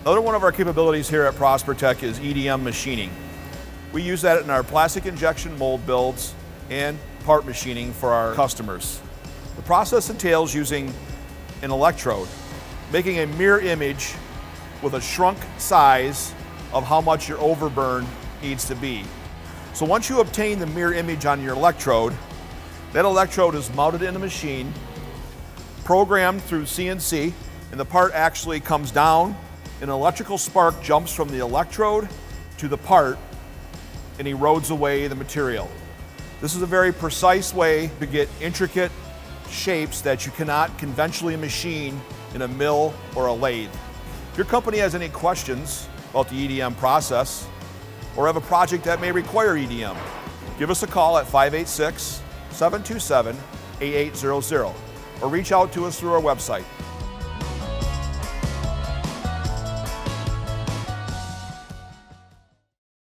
Another one of our capabilities here at ProsperTech is EDM machining. We use that in our plastic injection mold builds and part machining for our customers. The process entails using an electrode, making a mirror image with a shrunk size of how much your overburn needs to be. So once you obtain the mirror image on your electrode, that electrode is mounted in the machine, programmed through CNC, and the part actually comes down. An electrical spark jumps from the electrode to the part and erodes away the material. This is a very precise way to get intricate shapes that you cannot conventionally machine in a mill or a lathe. If your company has any questions about the EDM process or have a project that may require EDM, give us a call at 586-727-8800 or reach out to us through our website.